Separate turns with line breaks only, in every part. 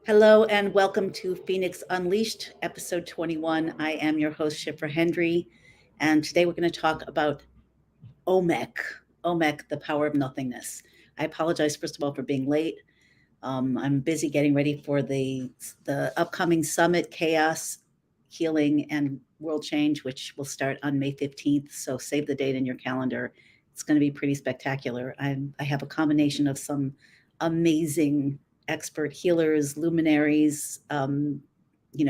Hello and welcome to Phoenix Unleashed, episode 21. I am your host, Shipra Hendry, and today we're going to talk about OMEK, OMEK, the power of nothingness. I apologize, first of all, for being late. I'm busy getting ready for the upcoming summit, Chaos, Healing, and World Change, which will start on May 15th. So save the date in your calendar. It's going to be pretty spectacular. I have a combination of some amazing expert healers, luminaries,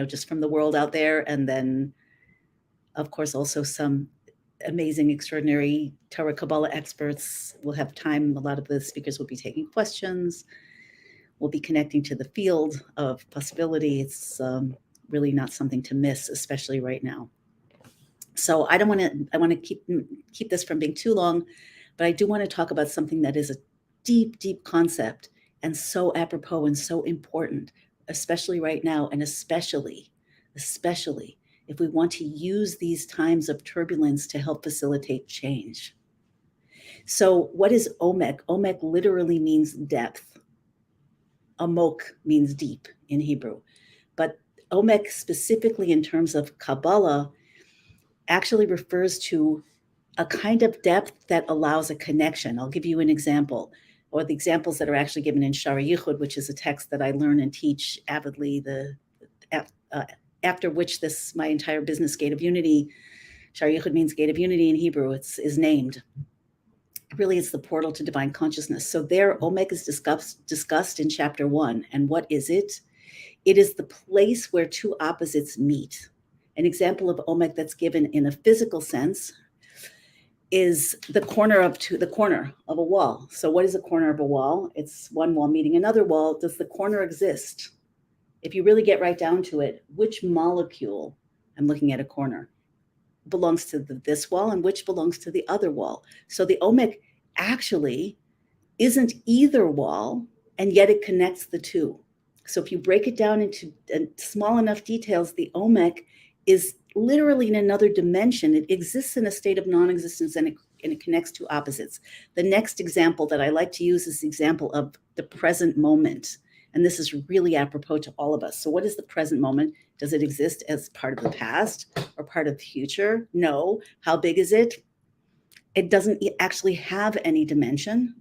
just from the world out there. And then, of course, also some amazing, extraordinary Torah Kabbalah experts. We'll have time. A lot of the speakers will be taking questions. We'll be connecting to the field of possibility. It's really not something to miss, especially right now. So I want to keep this from being too long, but I do want to talk about something that is a deep, deep concept and so apropos and so important, especially right now, and especially if we want to use these times of turbulence to help facilitate change. So what is OMEK? OMEK literally means depth. Amok means deep in Hebrew. But OMEK specifically in terms of Kabbalah actually refers to a kind of depth that allows a connection. I'll give you an example, or the examples that are actually given in Shara Yichud, which is a text that I learn and teach avidly, after which my entire business, Gate of Unity, Shara Yichud means Gate of Unity in Hebrew, is named. Really, it's the portal to divine consciousness. So there, OMEK is discussed in chapter 1. And what is it? It is the place where two opposites meet. An example of OMEK that's given in a physical sense is the corner of a wall. So what is a corner of a wall? It's one wall meeting another wall. Does the corner exist? If you really get right down to it, which molecule, I'm looking at a corner, belongs to this wall and which belongs to the other wall? So the OMEK actually isn't either wall, and yet it connects the two. So if you break it down into small enough details, the OMEK is literally in another dimension. It exists in a state of non-existence, and it connects to opposites. The next example that I like to use is the example of the present moment. And this is really apropos to all of us. So what is the present moment? Does it exist as part of the past or part of the future? No. How big is it? It doesn't actually have any dimension.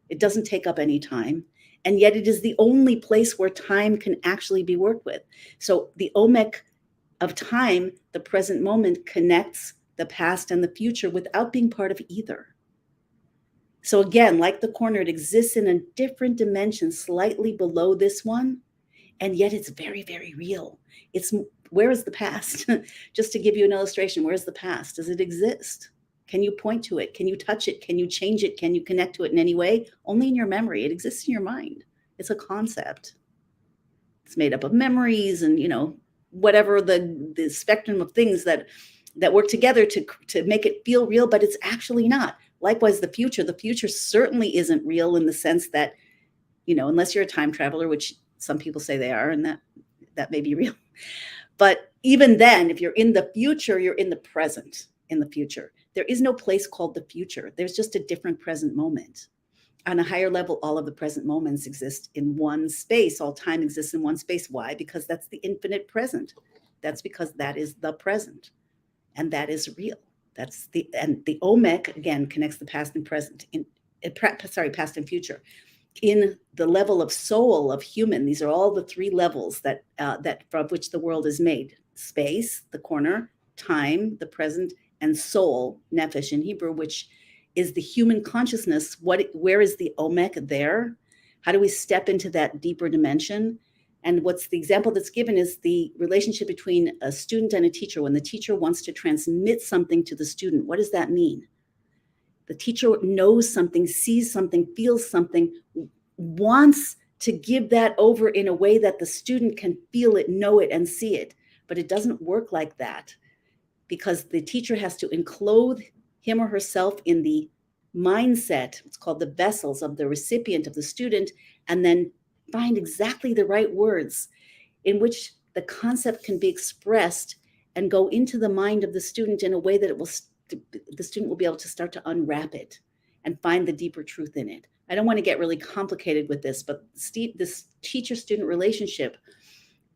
It doesn't take up any time. And yet it is the only place where time can actually be worked with. So the OMEK of time, the present moment, connects the past and the future without being part of either. So again, like the corner, it exists in a different dimension, slightly below this one, and yet it's very, very real. Where is the past? Just to give you an illustration, where's the past? Does it exist? Can you point to it? Can you touch it? Can you change it? Can you connect to it in any way? Only in your memory. It exists in your mind. It's a concept. It's made up of memories and, whatever the spectrum of things that work together to make it feel real, but it's actually not. Likewise, the future certainly isn't real in the sense that, unless you're a time traveler, which some people say they are, and that may be real. But even then, if you're in the future, you're in the present, in the future. There is no place called the future. There's just a different present moment. On a higher level, all of the present moments exist in one space. All time exists in one space. Why? Because that's the infinite present. That's because that is the present. And that is real. And the OMEK, again, connects the past and present, past and future. In the level of soul, of human, these are all the three levels that from which the world is made. Space, the corner, time, the present, and soul, nefesh in Hebrew, which is the human consciousness. Where is the OMEK there? How do we step into that deeper dimension? And what's the example that's given is the relationship between a student and a teacher. When the teacher wants to transmit something to the student, what does that mean? The teacher knows something, sees something, feels something, wants to give that over in a way that the student can feel it, know it, and see it. But it doesn't work like that, because the teacher has to enclose him or herself in the mindset, it's called the vessels of the recipient, of the student, and then find exactly the right words in which the concept can be expressed and go into the mind of the student in a way that the student will be able to start to unwrap it and find the deeper truth in it. I don't want to get really complicated with this, but this teacher-student relationship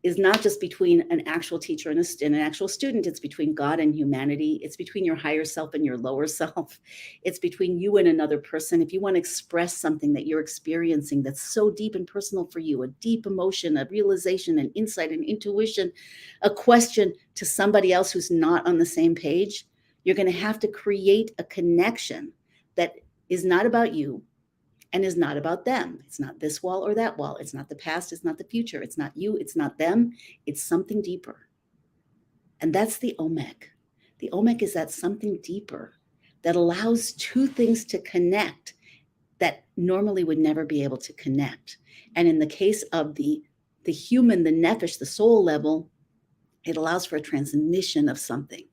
is not just between an actual teacher and an actual student. It's between God and humanity. It's between your higher self and your lower self. It's between you and another person. If you want to express something that you're experiencing that's so deep and personal for you, a deep emotion, a realization, an insight, an intuition, a question to somebody else who's not on the same page, you're going to have to create a connection that is not about you, and is not about them. It's not this wall or that wall. It's not the past. It's not the future. It's not you. It's not them. It's something deeper. And that's the OMEK. The OMEK is that something deeper that allows two things to connect that normally would never be able to connect. And in the case of the human, the nefesh, the soul level, it allows for a transmission of something.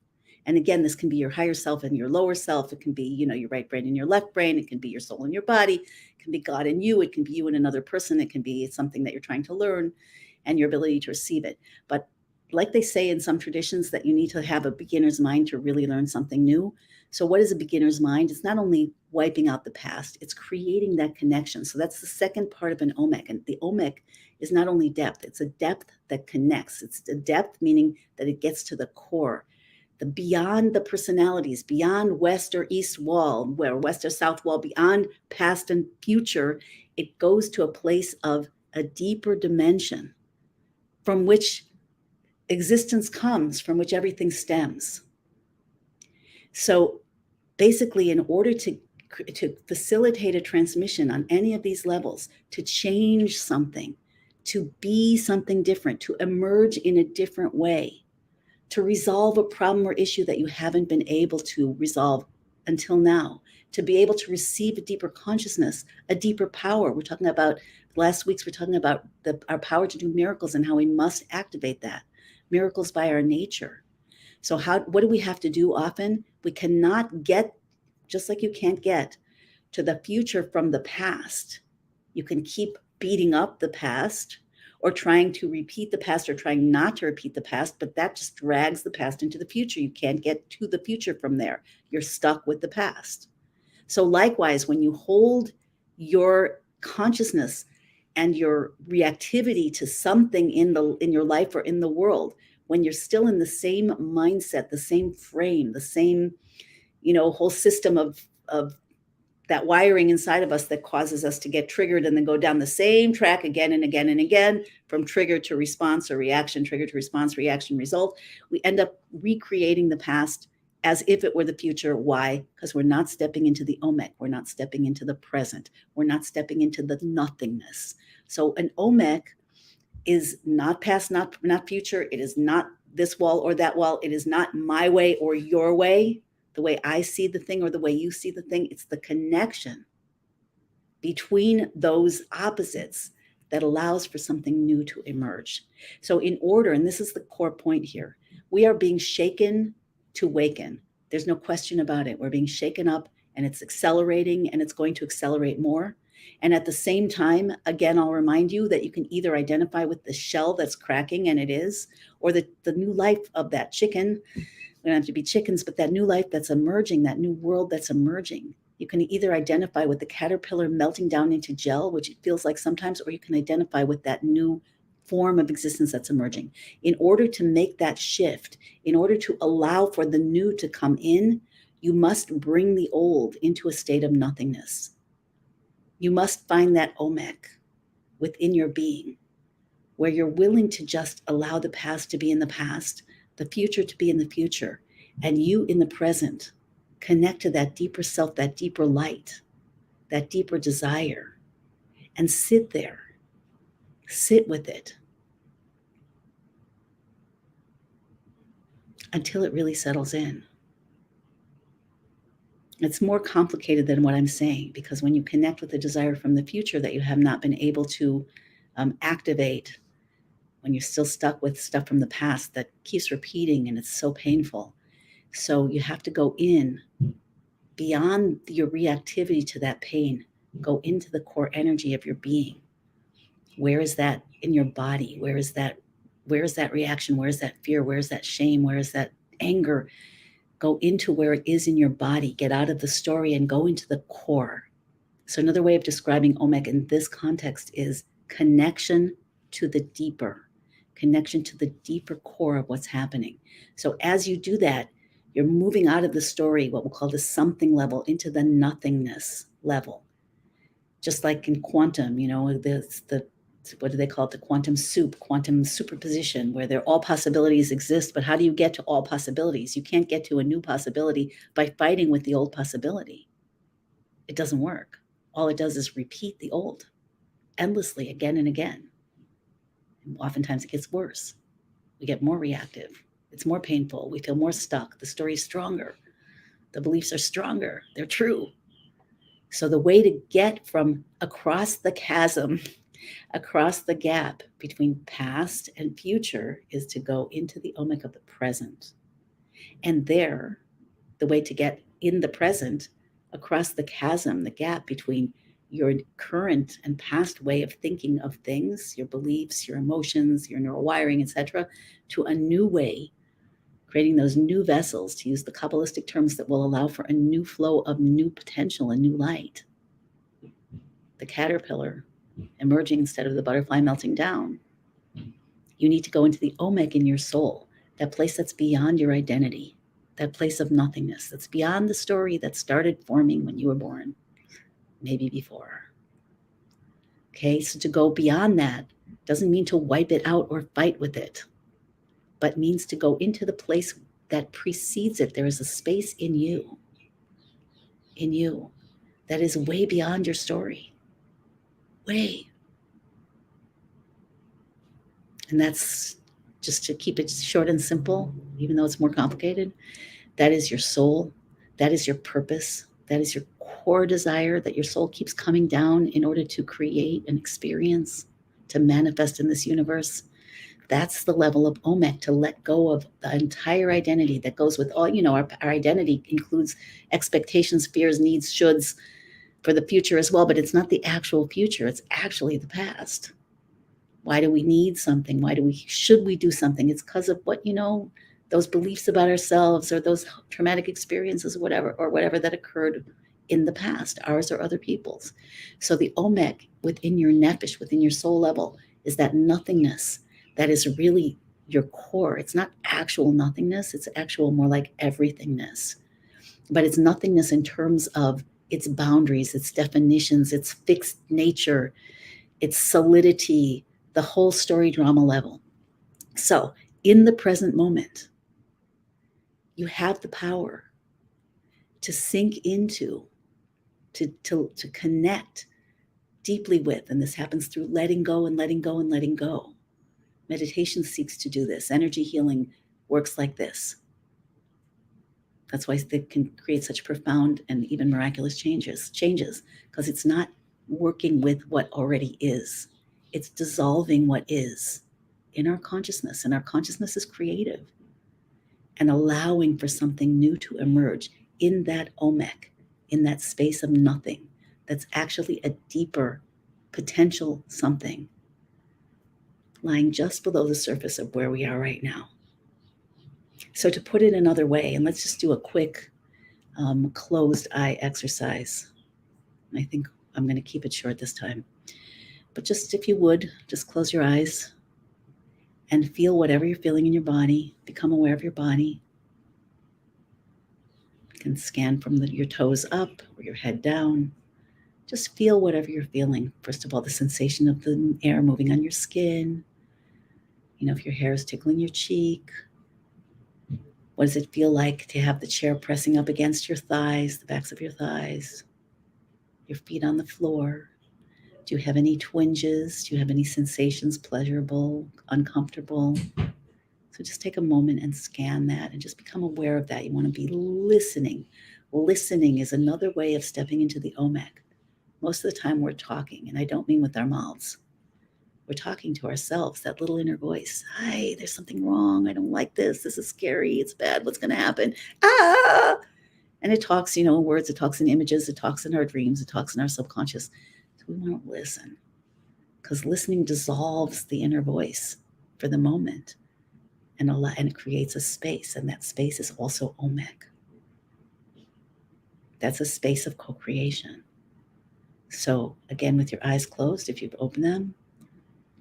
And again, this can be your higher self and your lower self. It can be, your right brain and your left brain. It can be your soul and your body. It can be God and you. It can be you and another person. It can be something that you're trying to learn and your ability to receive it. But like they say in some traditions, that you need to have a beginner's mind to really learn something new. So what is a beginner's mind? It's not only wiping out the past, it's creating that connection. So that's the second part of an OMEK. And the OMEK is not only depth, it's a depth that connects. It's a depth meaning that it gets to the core. The beyond the personalities, beyond west or east wall, where west or south wall, beyond past and future, it goes to a place of a deeper dimension from which existence comes, from which everything stems. So basically, in order to facilitate a transmission on any of these levels, to change something, to be something different, to emerge in a different way, to resolve a problem or issue that you haven't been able to resolve until now, to be able to receive a deeper consciousness, a deeper power. We're talking about, last week's, we're talking about our power to do miracles and how we must activate that. Miracles by our nature. So what do we have to do often? We cannot get, just like you can't get to the future from the past. You can keep beating up the past, or trying to repeat the past, or trying not to repeat the past, but that just drags the past into the future. You can't get to the future from there. You're stuck with the past. So likewise, when you hold your consciousness and your reactivity to something in your life or in the world, when you're still in the same mindset, the same frame, the same, whole system of that wiring inside of us that causes us to get triggered and then go down the same track again and again and again, from trigger to response or reaction, trigger to response, reaction, result, we end up recreating the past as if it were the future. Why? Because we're not stepping into the OMEK. We're not stepping into the present. We're not stepping into the nothingness. So an OMEK is not past, not future. It is not this wall or that wall. It is not my way or your way, the way I see the thing or the way you see the thing. It's the connection between those opposites that allows for something new to emerge. So in order, and this is the core point here, we are being shaken to waken. There's no question about it. We're being shaken up, and it's accelerating, and it's going to accelerate more. And at the same time, again, I'll remind you that you can either identify with the shell that's cracking, and it is, or the new life of that chicken. We don't have to be chickens, but that new life that's emerging, that new world that's emerging. You can either identify with the caterpillar melting down into gel, which it feels like sometimes, or you can identify with that new form of existence that's emerging. In order to make that shift, in order to allow for the new to come in, you must bring the old into a state of nothingness. You must find that OMEK within your being, where you're willing to just allow the past to be in the past, the future to be in the future, and you in the present connect to that deeper self, that deeper light, that deeper desire, and sit there. Sit with it until it really settles in. It's more complicated than what I'm saying, because when you connect with the desire from the future that you have not been able to activate, when you're still stuck with stuff from the past that keeps repeating and it's so painful. So you have to go in beyond your reactivity to that pain, go into the core energy of your being. Where is that in your body? Where is that reaction? Where is that fear? Where is that shame? Where is that anger? Go into where it is in your body. Get out of the story and go into the core. So another way of describing OMEK in this context is connection to the deeper core of what's happening. So as you do that, you're moving out of the story, what we'll call the something level, into the nothingness level. Just like in quantum, the what do they call it? The quantum soup, quantum superposition, where all possibilities exist. But how do you get to all possibilities? You can't get to a new possibility by fighting with the old possibility. It doesn't work. All it does is repeat the old endlessly again and again. And oftentimes it gets worse. We get more reactive. It's more painful. We feel more stuck. The story's stronger. The beliefs are stronger. They're true. So the way to get from across the chasm, across the gap between past and future, is to go into the OMEK of the present. And there, the way to get in the present, across the chasm, the gap between your current and past way of thinking of things, your beliefs, your emotions, your neural wiring, etc., to a new way, creating those new vessels, to use the Kabbalistic terms that will allow for a new flow of new potential and new light. The caterpillar emerging instead of the butterfly melting down. You need to go into the OMEK in your soul, that place that's beyond your identity, that place of nothingness, that's beyond the story that started forming when you were born, maybe before. Okay, so to go beyond that doesn't mean to wipe it out or fight with it, but means to go into the place that precedes it. There is a space in you, that is way beyond your story. Way. And that's, just to keep it short and simple, even though it's more complicated, that is your soul. That is your purpose. That is your core desire that your soul keeps coming down in order to create an experience, to manifest in this universe. That's the level of OMEK, to let go of the entire identity that goes with all, our identity includes expectations, fears, needs, shoulds for the future as well, but it's not the actual future. It's actually the past. Why do we need something? Should we do something? It's because of what, those beliefs about ourselves, or those traumatic experiences, or whatever that occurred in the past, ours or other people's. So the OMEK within your nefesh, within your soul level, is that nothingness that is really your core. It's not actual nothingness. It's actual more like everythingness. But it's nothingness in terms of its boundaries, its definitions, its fixed nature, its solidity, the whole story drama level. So in the present moment, you have the power to sink into, to connect deeply with, and this happens through letting go and letting go and letting go. Meditation seeks to do this. Energy healing works like this. That's why it can create such profound and even miraculous changes, because it's not working with what already is. It's dissolving what is in our consciousness, and our consciousness is creative, and allowing for something new to emerge in that OMEK, in that space of nothing, that's actually a deeper potential something lying just below the surface of where we are right now. So to put it another way, and let's just do a quick closed eye exercise. I think I'm going to keep it short this time. But just, if you would, just close your eyes and feel whatever you're feeling in your body. Become aware of your body. You can scan from your toes up or your head down. Just feel whatever you're feeling. First of all, the sensation of the air moving on your skin. If your hair is tickling your cheek. What does it feel like to have the chair pressing up against your thighs, the backs of your thighs, your feet on the floor? Do you have any twinges? Do you have any sensations, pleasurable, uncomfortable? So just take a moment and scan that and just become aware of that. You want to be listening. Listening is another way of stepping into the OMEK. Most of the time we're talking, and I don't mean with our mouths. We're talking to ourselves, that little inner voice. Hi, there's something wrong. I don't like this. This is scary. It's bad. What's going to happen? Ah! And it talks, in words. It talks in images. It talks in our dreams. It talks in our subconscious. So we want to listen, because listening dissolves the inner voice for the moment, and it creates a space. And that space is also OMEK. That's a space of co-creation. So again, with your eyes closed, if you've opened them,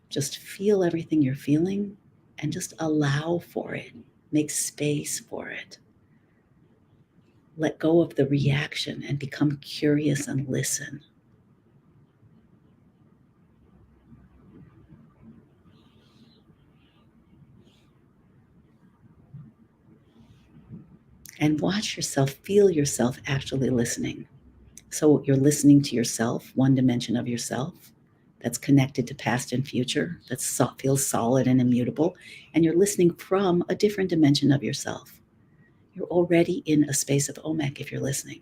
just feel everything you're feeling and just allow for it. Make space for it. Let go of the reaction and become curious and listen. And watch yourself, feel yourself actually listening. So you're listening to yourself, one dimension of yourself that's connected to past and future, that feels solid and immutable. And you're listening from a different dimension of yourself. You're already in a space of OMEK if you're listening.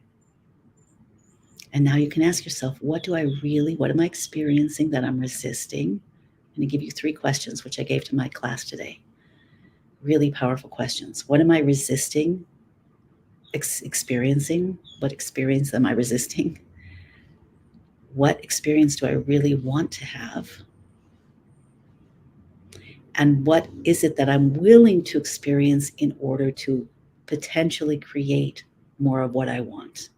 And now you can ask yourself, what am I experiencing that I'm resisting? I'm going to give you 3 questions, which I gave to my class today. Really powerful questions. What am I resisting experiencing? What experience am I resisting? What experience do I really want to have? And what is it that I'm willing to experience in order to potentially create more of what I want,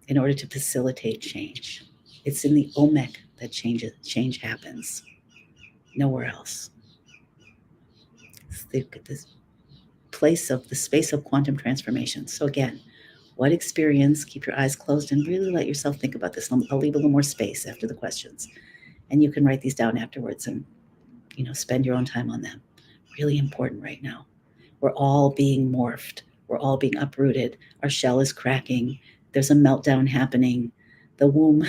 in order to facilitate change? It's in the OMEK that change happens, nowhere else. It's this the space of quantum transformation. So again, what experience, keep your eyes closed and really let yourself think about this. I'll leave a little more space after the questions. And you can write these down afterwards and, spend your own time on them. Really important right now. We're all being morphed. We're all being uprooted. Our shell is cracking. There's a meltdown happening. The womb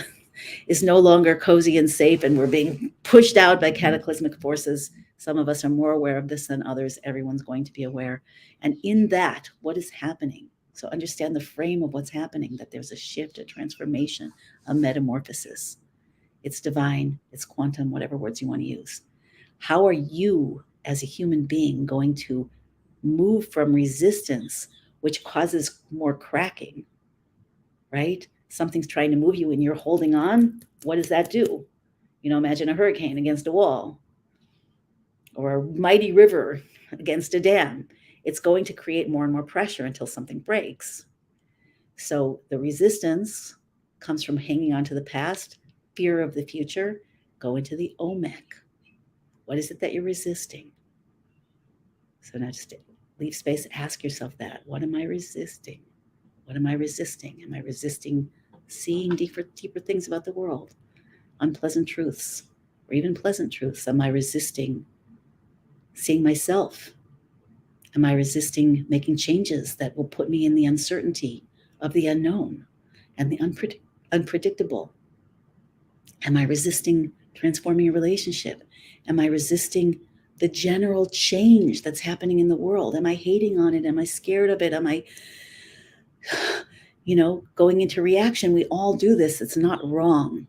is no longer cozy and safe, and we're being pushed out by cataclysmic forces. Some of us are more aware of this than others. Everyone's going to be aware. And in that, what is happening? So understand the frame of what's happening, that there's a shift, a transformation, a metamorphosis. It's divine, it's quantum, whatever words you want to use. How are you as a human being going to move from resistance, which causes more cracking, right? Something's trying to move you and you're holding on. What does that do? Imagine a hurricane against a wall or a mighty river against a dam. It's going to create more and more pressure until something breaks. So the resistance comes from hanging on to the past, fear of the future. Go into the OMEK. What is it that you're resisting? So now just leave space, ask yourself that. What am I resisting? What am I resisting? Am I resisting seeing deeper things about the world? Unpleasant truths, or even pleasant truths? Am I resisting seeing myself? Am I resisting making changes that will put me in the uncertainty of the unknown and the unpredictable? Am I resisting transforming a relationship? Am I resisting the general change that's happening in the world? Am I hating on it? Am I scared of it? Am I, going into reaction? We all do this. It's not wrong.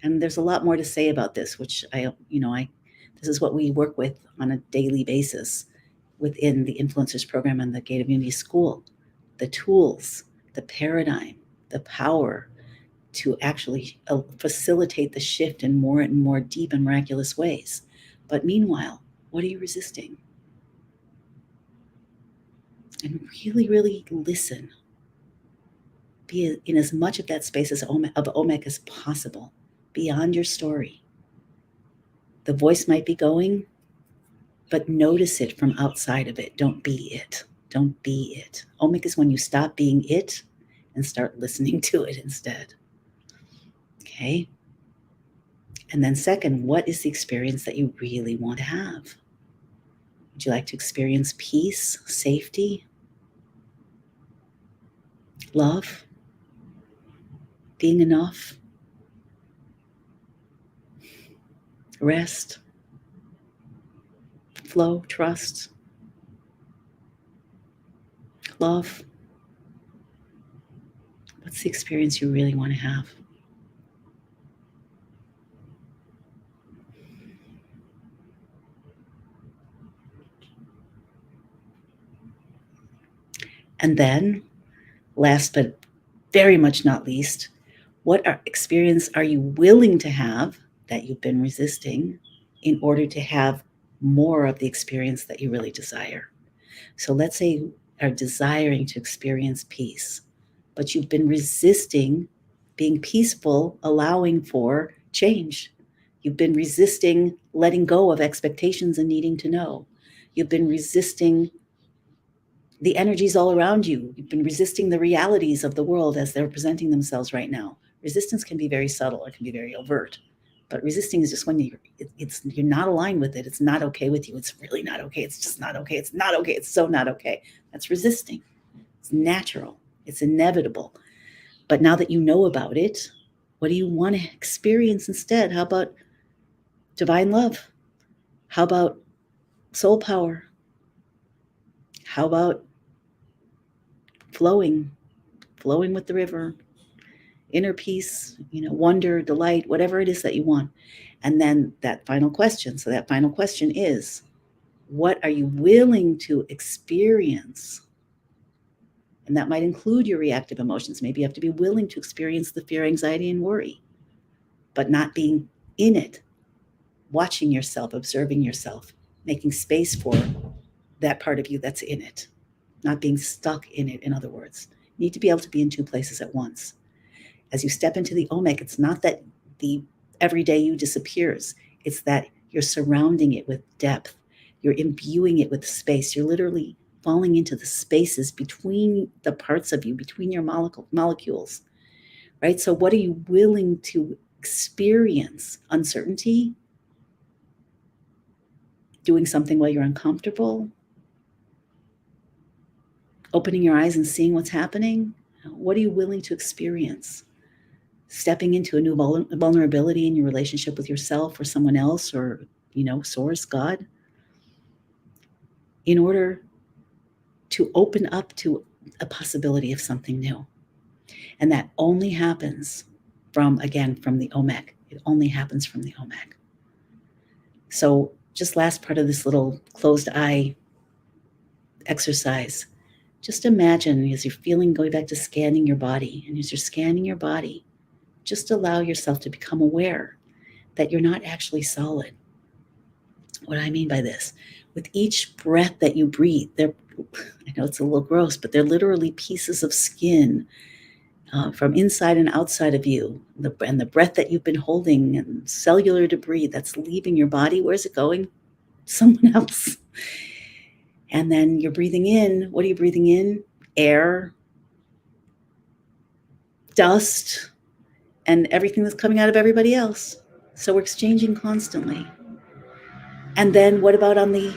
And there's a lot more to say about this, which this is what we work with on a daily basis within the Influencers Program and the Gate of Unity School. The tools, the paradigm, the power to actually facilitate the shift in more and more deep and miraculous ways. But meanwhile, what are you resisting? And really, really listen. Be in as much of that space of OMEK as possible, beyond your story. The voice might be going, but notice it from outside of it. Don't be it. Don't be it. OMEK is when you stop being it and start listening to it instead. Okay? And then second, what is the experience that you really want to have? Would you like to experience peace, safety, love, being enough, rest, flow, trust, love? What's the experience you really want to have? And then, last but very much not least, what experience are you willing to have that you've been resisting in order to have more of the experience that you really desire? So let's say you are desiring to experience peace, but you've been resisting being peaceful, allowing for change. You've been resisting letting go of expectations and needing to know. You've been resisting the energies all around you. You've been resisting the realities of the world as they're presenting themselves right now. Resistance can be very subtle or can be very overt, but resisting is just when you're not aligned with it. It's not okay with you. It's really not okay. It's just not okay. It's not okay. It's so not okay. That's resisting. It's natural. It's inevitable. But now that you know about it, what do you want to experience instead? How about divine love? How about soul power? How about flowing with the river, inner peace, wonder, delight, whatever it is that you want? And then that final question. So that final question is, what are you willing to experience? And that might include your reactive emotions. Maybe you have to be willing to experience the fear, anxiety, and worry, but not being in it, watching yourself, observing yourself, making space for that part of you that's in it, not being stuck in it, in other words. You need to be able to be in two places at once. As you step into the OMEK, it's not that the everyday you disappears. It's that you're surrounding it with depth. You're imbuing it with space. You're literally falling into the spaces between the parts of you, between your molecules, right? So what are you willing to experience? Uncertainty? Doing something while you're uncomfortable? Opening your eyes and seeing what's happening? What are you willing to experience? Stepping into a new vulnerability in your relationship with yourself or someone else or, source, God, in order to open up to a possibility of something new. And that only happens from the OMEK. It only happens from the OMEK. So just last part of this little closed eye exercise, just imagine as you're feeling, going back to scanning your body, and as you're scanning your body, just allow yourself to become aware that you're not actually solid. What do I mean by this? With each breath that you breathe, I know it's a little gross, but they're literally pieces of skin from inside and outside of you. And the breath that you've been holding and cellular debris that's leaving your body, where's it going? Someone else. And then you're breathing in. What are you breathing in? Air, dust, and everything that's coming out of everybody else. So we're exchanging constantly. And then what about on the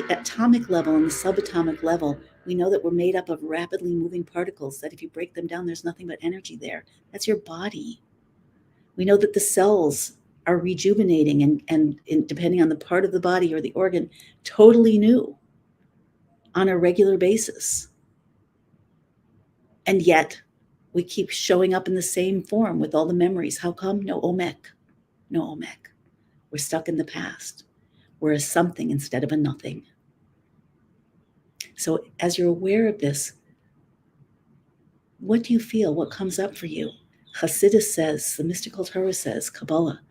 atomic level, on the subatomic level? We know that we're made up of rapidly moving particles, that if you break them down, there's nothing but energy there. That's your body. We know that the cells are rejuvenating and depending on the part of the body or the organ, totally new on a regular basis. And yet we keep showing up in the same form with all the memories. How come? No OMEK. No OMEK. We're stuck in the past. We're a something instead of a nothing. So as you're aware of this, what do you feel? What comes up for you? Hasidus says, the mystical Torah says, Kabbalah,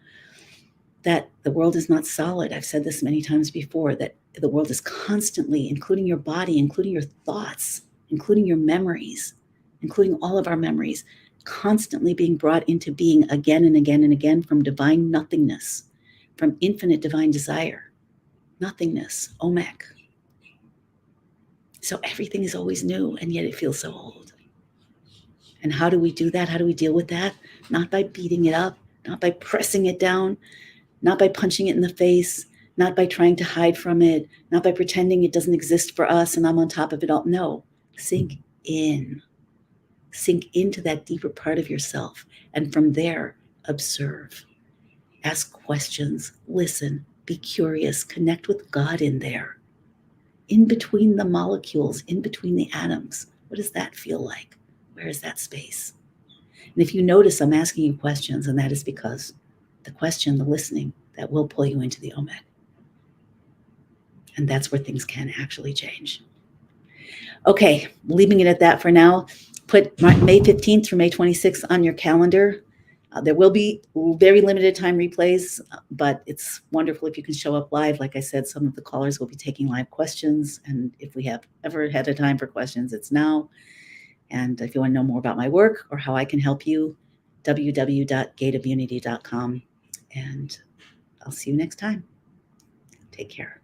that the world is not solid. I've said this many times before, that the world is constantly, including your body, including your thoughts, including your memories, including all of our memories, constantly being brought into being again and again and again from divine nothingness, from infinite divine desire. Nothingness, OMEK. So everything is always new, and yet it feels so old. And how do we do that? How do we deal with that? Not by beating it up, not by pressing it down, not by punching it in the face, not by trying to hide from it, not by pretending it doesn't exist for us and I'm on top of it all. No, sink in. Sink into that deeper part of yourself. And from there, observe. Ask questions, listen, be curious, connect with God in there. In between the molecules, in between the atoms. What does that feel like? Where is that space? And if you notice, I'm asking you questions, and that is because the question, the listening, that will pull you into the OMEK. And that's where things can actually change. Okay, leaving it at that for now. Put May 15th through May 26th on your calendar. There will be very limited time replays, but it's wonderful if you can show up live. Like I said, some of the callers will be taking live questions. And if we have ever had a time for questions, it's now. And if you want to know more about my work or how I can help you, www.gateofunity.com. And I'll see you next time. Take care.